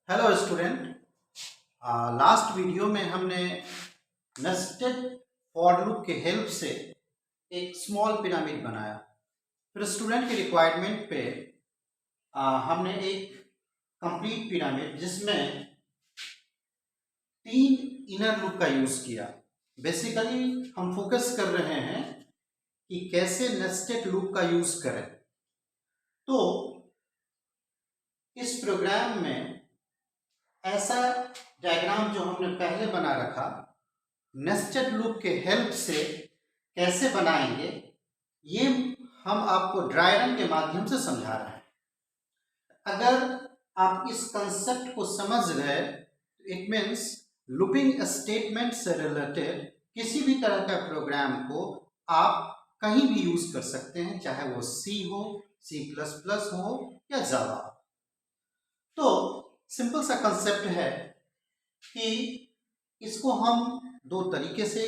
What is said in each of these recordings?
Hello student. Last video में हमने nested for loop के हेल्प से एक स्मॉल पिरामिड बनाया। फिर स्टूडेंट के रिक्वायरमेंट पे हमने एक कंप्लीट पिरामिड जिसमें 3 इनर लूप का यूज किया। बेसिकली हम फोकस कर रहे हैं कि कैसे नेस्टेड लूप का यूज करें। तो इस प्रोग्राम में ऐसा डायग्राम जो हमने पहले बना रखा, नेस्टेड लूप के हेल्प से कैसे बनाएंगे, ये हम आपको ड्राई रन के माध्यम से समझा रहे हैं। अगर आप इस कंसेप्ट को समझ गए तो इट मीन्स लूपिंग स्टेटमेंट से रिलेटेड किसी भी तरह का प्रोग्राम को आप कहीं भी यूज कर सकते हैं, चाहे वो सी हो, C++ हो या जावा। तो सिंपल सा कंसेप्ट है कि इसको हम दो तरीके से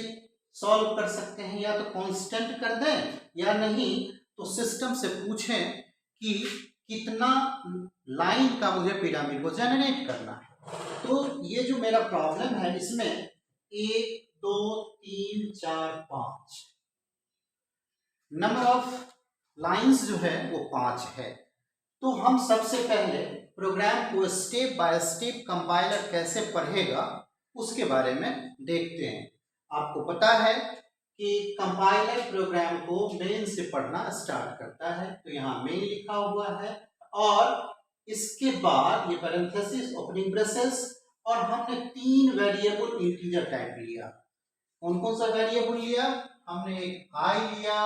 सॉल्व कर सकते हैं, या तो कांस्टेंट कर दें या नहीं तो सिस्टम से पूछें कि कितना लाइन का मुझे पिरामिड को जनरेट करना है। तो ये जो मेरा प्रॉब्लम है इसमें 1 2 3 4 5 नंबर ऑफ लाइंस जो है वो 5 है। तो हम सबसे पहले प्रोग्राम को स्टेप बाय स्टेप कंपाइलर कैसे पढ़ेगा उसके बारे में देखते हैं। आपको पता है कि कंपाइलर प्रोग्राम को मेन से पढ़ना स्टार्ट करता है, तो यहाँ मेन लिखा हुआ है और इसके बाद ये पैरेंथेसिस, ओपनिंग ब्रेसेस, और हमने 3 वेरिएबल इंटीजर टाइप लिया। कौन कौन सा वेरिएबल लिया? हमने एक i लिया,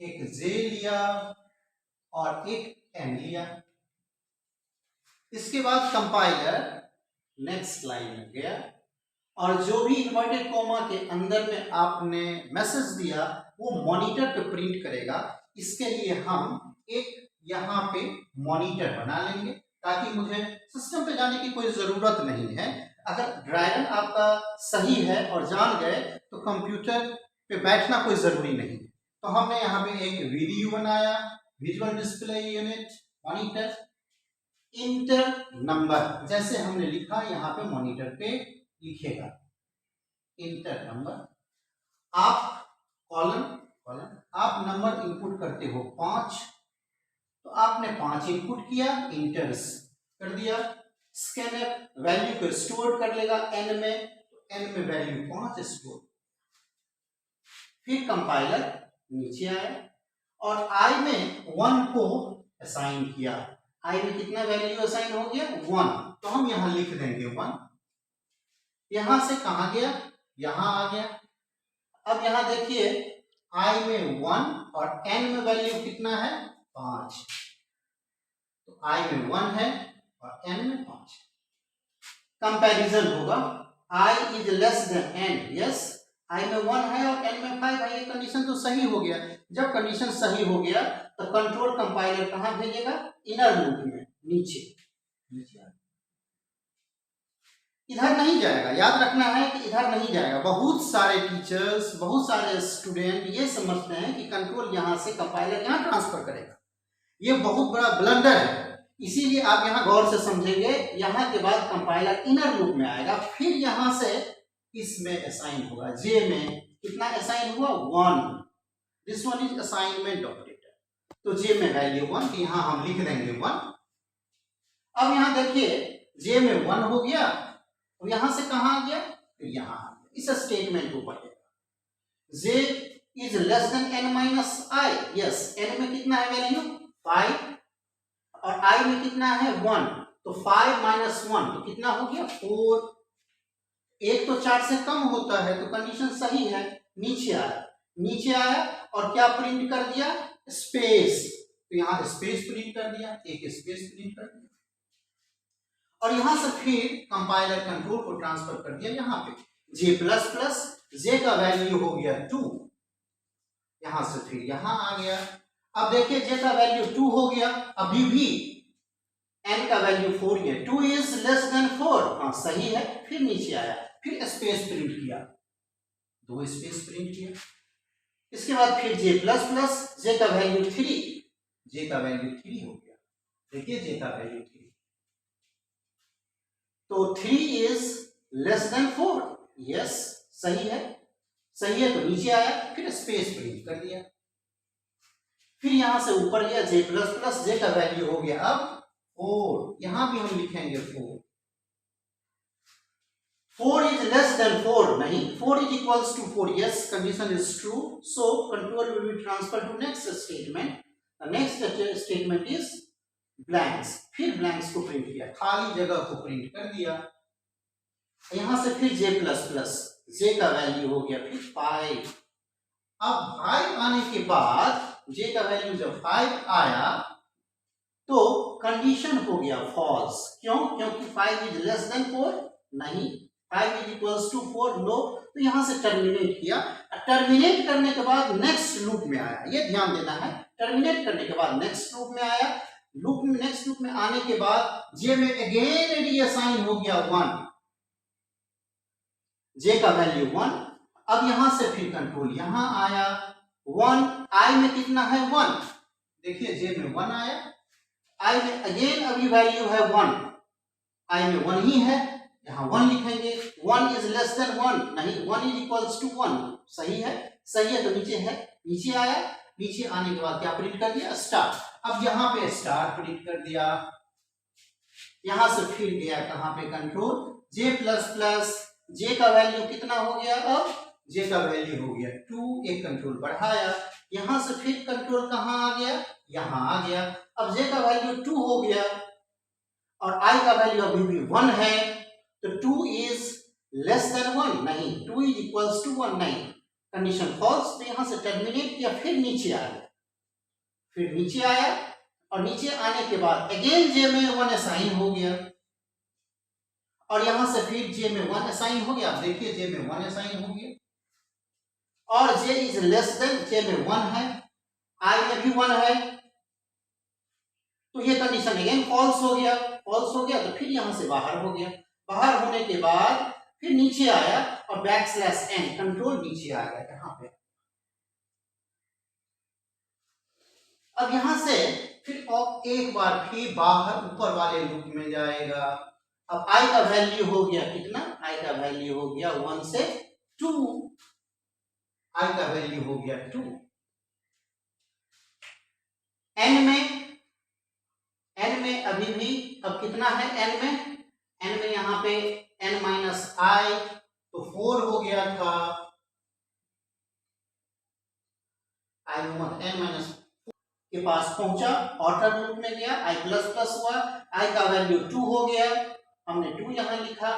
एक j लिया और एक n लिया। इसके बाद कंपाइलर नेक्स्ट लाइन में गया और जो भी इन्वर्टेड कॉमा के अंदर में आपने मैसेज दिया वो मॉनिटर पे प्रिंट करेगा। इसके लिए हम एक यहाँ पे मॉनिटर बना लेंगे ताकि मुझे सिस्टम पे जाने की कोई जरूरत नहीं है। अगर ड्राई रन आपका सही है और जान गए तो कंप्यूटर पे बैठना कोई जरूरी नहीं। तो हमने यहाँ पे एक वीडियो बनाया, visual display unit monitor, inter number, जैसे हमने लिखा यहाँ पे मॉनिटर पे लिखेगा इंटर नंबर। आप कॉलन आप नंबर इनपुट करते हो 5, तो आपने 5 इनपुट किया, इंटर कर दिया। स्कैनर वैल्यू को स्टोर कर लेगा n में, तो n में वैल्यू 5 स्टोर। फिर कंपाइलर नीचे आया और i में 1 को असाइन किया। i में कितना वैल्यू असाइन हो गया? 1, तो हम यहां लिख देंगे 1। यहां से कहां गया? यहां आ गया। अब यहां देखिए i में 1 और n में वैल्यू कितना है? 5, तो i में 1 है और n में 5। कंपैरिजन होगा, i is less than n, yes i में 1 है और n में 5 है। ये कंडीशन तो सही हो गया। जब कंडीशन सही हो गया तो कंट्रोल कंपाइलर कहां भेजेगा? इनर लूप में, नीचे इधर नहीं जाएगा। याद रखना है कि इधर नहीं जाएगा। बहुत सारे टीचर्स, बहुत सारे स्टूडेंट ये समझते हैं कि कंट्रोल यहां से कंपाइलर यहां ट्रांसफर करेगा। ये बहुत बड़ा ब्लंडर है, इसीलिए आप यहां गौर से समझेंगे। यहां के बाद कंपाइलर इनर लूप में आएगा, फिर यहां से इसमें असाइन होगा। जे में कितना असाइन हुआ? 1। This one is assignment operator, तो जे में वैल्यू 1, तो यहां हम लिख देंगे 1। अब यहां देखिए जे में 1 हो गया, तो यहां से कहां आ गया? तो यहां आ गया। इस स्टेटमेंट को पढ़ेगा। J is less than n minus i, yes n में कितना है वैल्यू? 5 और i में कितना है? 1, तो 5 माइनस 1 तो कितना हो गया? 4। एक तो 4 से कम होता है, तो कंडीशन सही है। नीचे आया और क्या प्रिंट कर दिया? स्पेस, तो यहां स्पेस प्रिंट कर दिया, एक स्पेस प्रिंट कर दिया। और यहां से फिर कंपाइलर कंट्रोल को ट्रांसफर कर दिया यहां पे J++, J का वैल्यू हो गया 2, यहां से फिर यहां आ गया। अब देखिए J का वैल्यू 2 हो गया, अभी भी n का वैल्यू 4 है। 2 इज लेस देन 4, हाँ सही है। फिर नीचे आया, फिर स्पेस प्रिंट किया, 2 स्पेस प्रिंट किया। इसके बाद फिर J++, J का वैल्यू 3, J का वैल्यू 3 हो गया। देखिए J का वैल्यू 3। तो 3 इज लेस देन 4, यस सही है, सही है। तो नीचे आया, फिर स्पेस प्रिंट कर दिया, फिर यहां से ऊपर गया, जे प्लस प्लस, जे का वैल्यू हो गया अब 4, यहां भी हम लिखेंगे 4। 4 is less than 4, नहीं, 4 is equals to 4, yes, condition is true, so control will be transferred to next statement. The next statement is blanks, फिर blanks को प्रिंट किया, खाली जगह को प्रिंट कर दिया। यहां से फिर j प्लस प्लस, j का वैल्यू हो गया फिर 5। अब 5 आने के बाद j का वैल्यू जब 5 आया तो कंडीशन हो गया फॉल्स, क्यों? क्योंकि 5 इज लेस देन 4, नहीं, 5 इज इक्वल्स टू 4, नो। तो यहां से टर्मिनेट किया, टर्मिनेट करने के बाद नेक्स्ट लूप में आया, ये ध्यान देना है, टर्मिनेट करने के बाद नेक्स्ट लूप में आया, लूप में नेक्स्ट लूप में आने के बाद जे में अगेन रीअसाइन हो गया 1, जे का वैल्यू 1। अब यहां से फिर कंट्रोल यहां आया 1, आई में कितना है 1, देखिए जे में 1 आया, आई में अगेन अभी वैल्यू है 1, आई में 1 ही है, यहां 1 लिखेंगे, 1 इज लेस देन 1, नहीं, 1 इज इक्वल्स टू 1, सही है, सही है। तो नीचे है, नीचे आया, नीचे आने के बाद क्या प्रिंट कर दिया, स्टार। अब यहां पे स्टार प्रिंट कर दिया, यहां से फिर गया कहां पे, कंट्रोल जे प्लस प्लस, जे का वैल्यू कितना हो गया, अब जे का वैल्यू हो गया 2, एक कंट्रोल बढ़ाया, यहां से फिर कंट्रोल कहां आ गया, यहां आ गया। अब जे का वैल्यू 2 हो गया और आई का वैल्यू अभी भी 1 है, तो 2 इज लेस देन 1, नहीं, 2 इज इक्वल्स टू 1, नहीं, कंडीशन फॉल्स। तो यहां से टर्मिनेट किया, फिर नीचे आया, फिर नीचे आया और नीचे आने के बाद अगेन जे में 1 असाइन हो गया और यहां से फिर जे में 1 असाइन हो गया, देखिए जे में 1 असाइन हो गया और जे इज लेस देन, जे में 1 है, आई में भी 1 है, तो ये कंडीशन अगेन फॉल्स हो गया, फॉल्स हो गया। तो फिर यहां से बाहर हो गया, बाहर होने के बाद फिर नीचे आया और बैकस्लैश एन, कंट्रोल नीचे आ गया यहां पे। अब यहां से फिर और एक बार फिर बाहर ऊपर वाले लूप में जाएगा। अब आई का वैल्यू हो गया कितना, आई का वैल्यू हो गया 1 से 2, आई का वैल्यू हो गया 2। एन में अभी भी अब कितना है, एन में यहां पे n माइनस आई, तो 4 हो गया था, आई n माइनस के पास पहुंचा, ऑर्डर लूप में गया, आई प्लस प्लस हुआ, आई का वैल्यू 2 हो गया, हमने 2 यहां लिखा।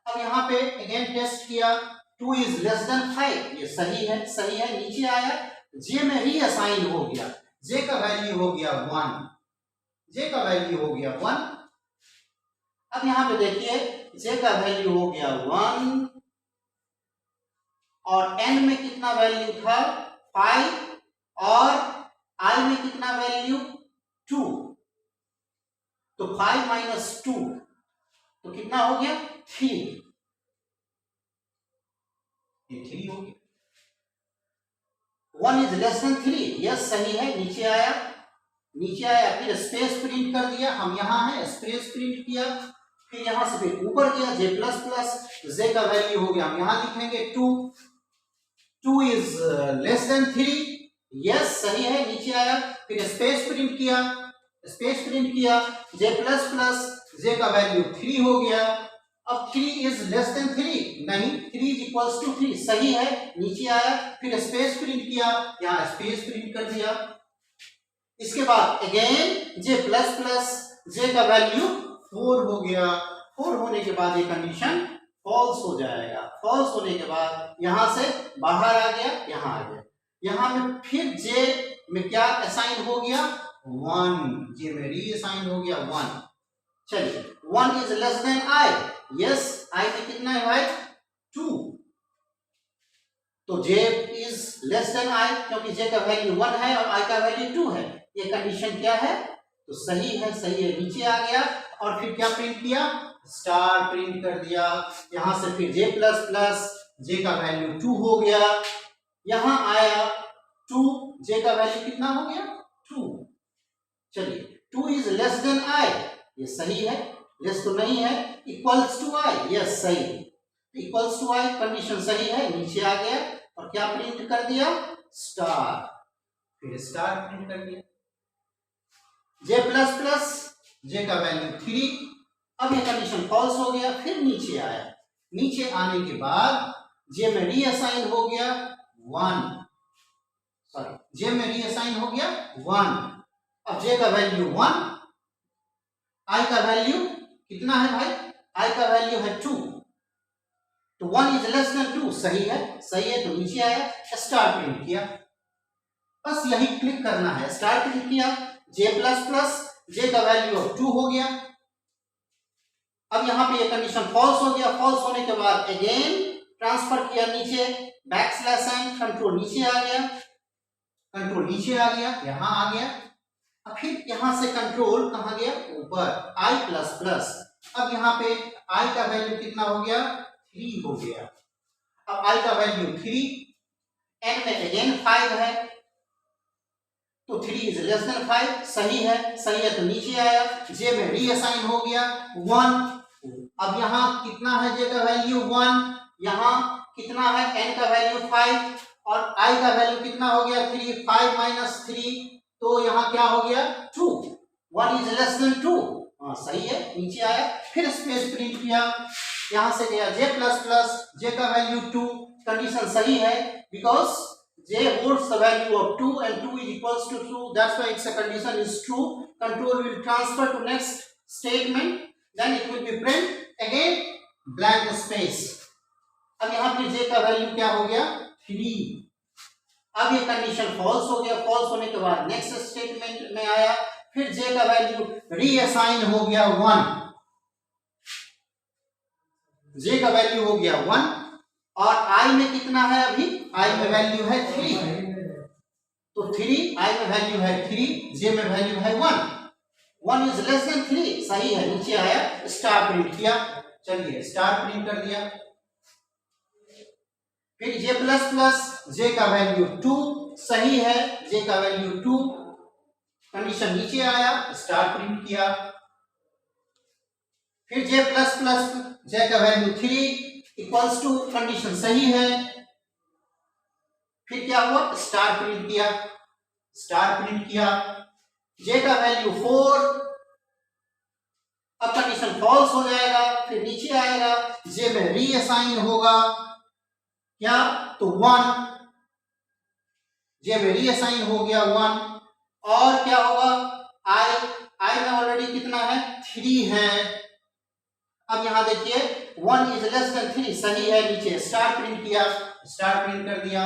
अब यहां पे अगेन टेस्ट किया, 2 इज लेस देन 5, ये सही है, सही है। नीचे आया, जे में रीअसाइन हो गया, जे का वैल्यू हो गया 1, जे का वैल्यू हो गया 1। अब यहां पे देखिए जे का वैल्यू हो गया 1 और n में कितना वैल्यू था 5 और i में कितना वैल्यू 2, तो 5 माइनस 2 तो कितना हो गया 3, ये 3 हो गया। 1 इज लेस देन 3, यस सही है। नीचे आया, नीचे आया, फिर स्पेस प्रिंट कर दिया, हम यहां है, स्पेस प्रिंट किया, फिर यहां से फिर ऊपर गया, जे प्लस प्लस, जे का वैल्यू हो गया, हम यहां लिखेंगे 2, 2 इज लेस देन 3, यस सही है। नीचे आया, फिर स्पेस प्रिंट किया, स्पेस प्रिंट किया, जे प्लस प्लस, जे का वैल्यू 3 हो गया। अब 3 इज लेस देन 3, नहीं, 3 इज इक्वल्स टू 3, सही है। नीचे आया, फिर स्पेस प्रिंट किया, यहां स्पेस प्रिंट कर दिया। इसके बाद अगेन जे प्लस प्लस, जे का वैल्यू 4 हो गया, 4 होने के बाद ये कंडीशन फॉल्स हो जाएगा। फॉल्स होने के बाद यहां से बाहर आ गया, यहां आ गया, यहां में फिर जे में क्या असाइन हो गया 1, जे में रीअसाइन हो गया 1। चलिए 1 is less than I, yes, I में कितना है भाई 2, तो J is less than I, क्योंकि जे का वैल्यू 1 है और आई का वैल्यू 2 है, ये कंडीशन क्या है, तो सही है, सही है। नीचे आ गया और फिर क्या प्रिंट किया, स्टार प्रिंट कर दिया, यहां से फिर जे प्लस प्लस, जे का वैल्यू 2 हो गया, यहां आया 2, जे का वैल्यू कितना हो गया 2। चलिए 2 इज लेस देन आई, ये सही है, लेस तो नहीं है, इक्वल्स टू आई, यस सही, इक्वल्स टू आई कंडीशन सही है, नीचे आ गया और क्या प्रिंट कर दिया, स्टार, फिर स्टार प्रिंट कर दिया। जे प्लस प्लस, जे का वैल्यू 3, अब ये कंडीशन फॉल्स हो गया, फिर नीचे आया, नीचे आने के बाद जे में रीअसाइन हो गया 1, सॉरी जे में रीअसाइन हो गया 1, अब जे का वैल्यू 1, आई का वैल्यू कितना है भाई, आई का वैल्यू है 2, तो 1 इज लेस देन 2, सही है, सही है, तो नीचे आया, स्टार प्रिंट किया, बस यही क्लिक करना है, स्टार प्रिंट किया, जे प्लस प्लस, जे का वैल्यू 2 हो गया, अब यहां पे ये कंडीशन फॉल्स हो गया, फॉल्स होने के बाद अगेन ट्रांसफर किया नीचे, बैकस्लैश n, कंट्रोल नीचे आ गया, कंट्रोल नीचे आ गया, यहां आ गया, अब फिर यहां से कंट्रोल कहां गया, ऊपर, i प्लस प्लस, अब यहां पे i का वैल्यू कितना हो गया, 3 हो गया, अब i का वैल्यू 3, n में अगेन 5 है, तो 3 इज लेस देन 5, सही है, सही है, तो नीचे आया, j में रीअसाइन हो गया 1, अब यहां कितना है, j का वैल्यू 1, यहां कितना है, n का वैल्यू 5 और i का वैल्यू कितना हो गया 3, 5 माइनस 3, तो यहां क्या हो गया 2, 1 इज लेस देन 2, हाँ सही है, नीचे आया, फिर स्पेस प्रिंट किया, यहां से गया j प्लस प्लस, j का वैल्यू 2, कंडीशन सही है, because j holds the value of 2 and 2 is equals to 2, that's why its a condition is true, control will transfer to next statement, then it will be print again blank space, अब यहां पे j का value क्या हो गया 3, अब ये condition false हो गया, फॉल्स होने के बाद नेक्स्ट स्टेटमेंट में आया, फिर j का वैल्यू रीअसाइन हो गया 1, j का वैल्यू हो गया 1 और i में कितना है, अभी i में वैल्यू है 3, तो 3 i में वैल्यू है 3, j में वैल्यू है 1, 1 इज लेस देन 3, सही है, नीचे आया, स्टार प्रिंट किया, चलिए स्टार प्रिंट कर दिया, फिर j प्लस प्लस, j का वैल्यू 2, सही है, j का वैल्यू 2, कंडीशन नीचे आया, स्टार प्रिंट किया, फिर j प्लस प्लस, j का वैल्यू 3 इक्वल्स टू, कंडीशन सही है, फिर क्या हुआ, स्टार प्रिंट किया, स्टार प्रिंट किया, j का वैल्यू 4, अब कंडीशन फॉल्स हो जाएगा, फिर नीचे आएगा, j में रीअसाइन होगा क्या, तो 1, j में रीअसाइन हो गया 1, और क्या होगा, i में ऑलरेडी कितना है 3 है, अब यहां देखिए 1 इज लेस देन 3, सही है, नीचे स्टार प्रिंट किया, स्टार प्रिंट कर दिया,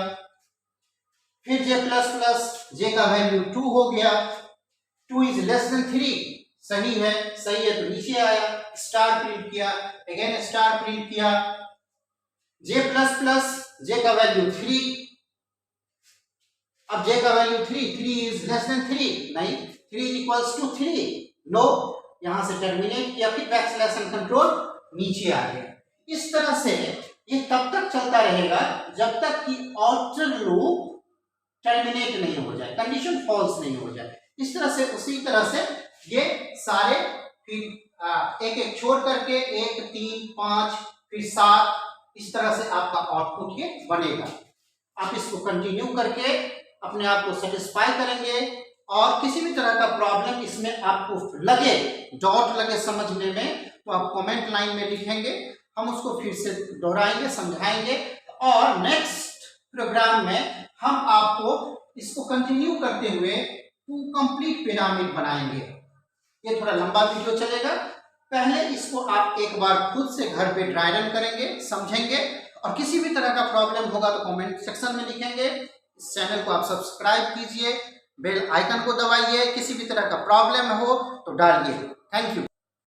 फिर j प्लस प्लस, j का वैल्यू 2 हो गया, 2 इज लेस देन 3, सही है, सही है, तो नीचे आया, स्टार प्रिंट किया, अगेन स्टार प्रिंट किया, j प्लस प्लस, j का वैल्यू 3, अब j का वैल्यू 3 इज लेस देन 3, नहीं, 3 इज इक्वल्स टू 3, नो, यहां से टर्मिनेट किया, फिर बैकस्लैश एन कंट्रोल नीचे आ गया, इस तरह से ये तब तक चलता रहेगा जब तक कि आउटर लूप टर्मिनेट नहीं हो जाए, कंडीशन फॉल्स नहीं हो जाए, इस तरह से, उसी तरह से ये सारे फिर एक एक छोड़ करके 1 3 5 फिर 7, इस तरह से आपका आउटपुट ये बनेगा, आप इसको कंटिन्यू करके अपने आप को सेटिस्फाई करेंगे, और किसी भी तरह का प्रॉब्लम इसमें आपको लगे, डाउट लगे समझने में, तो आप कमेंट लाइन में लिखेंगे, हम उसको फिर से दोहराएंगे, समझाएंगे, और नेक्स्ट प्रोग्राम में हम आपको इसको कंटिन्यू करते हुए कंप्लीट पिरामिड बनाएंगे। ये थोड़ा लंबा वीडियो चलेगा, पहले इसको आप एक बार खुद से घर पे ड्राई रन करेंगे, समझेंगे, और किसी भी तरह का प्रॉब्लम होगा तो कमेंट सेक्शन में लिखेंगे। इस चैनल को आप सब्सक्राइब कीजिए, बेल आइकन को दबाइए, किसी भी तरह का प्रॉब्लम हो तो डालिए। Thank you.